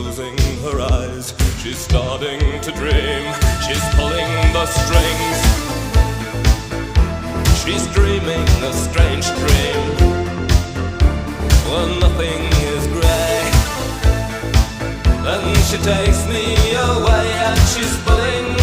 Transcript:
closing her eyes. She's starting to dream. She's pulling the strings. She's dreaming a strange dream when nothing is grey. Then she takes me away and she's pulling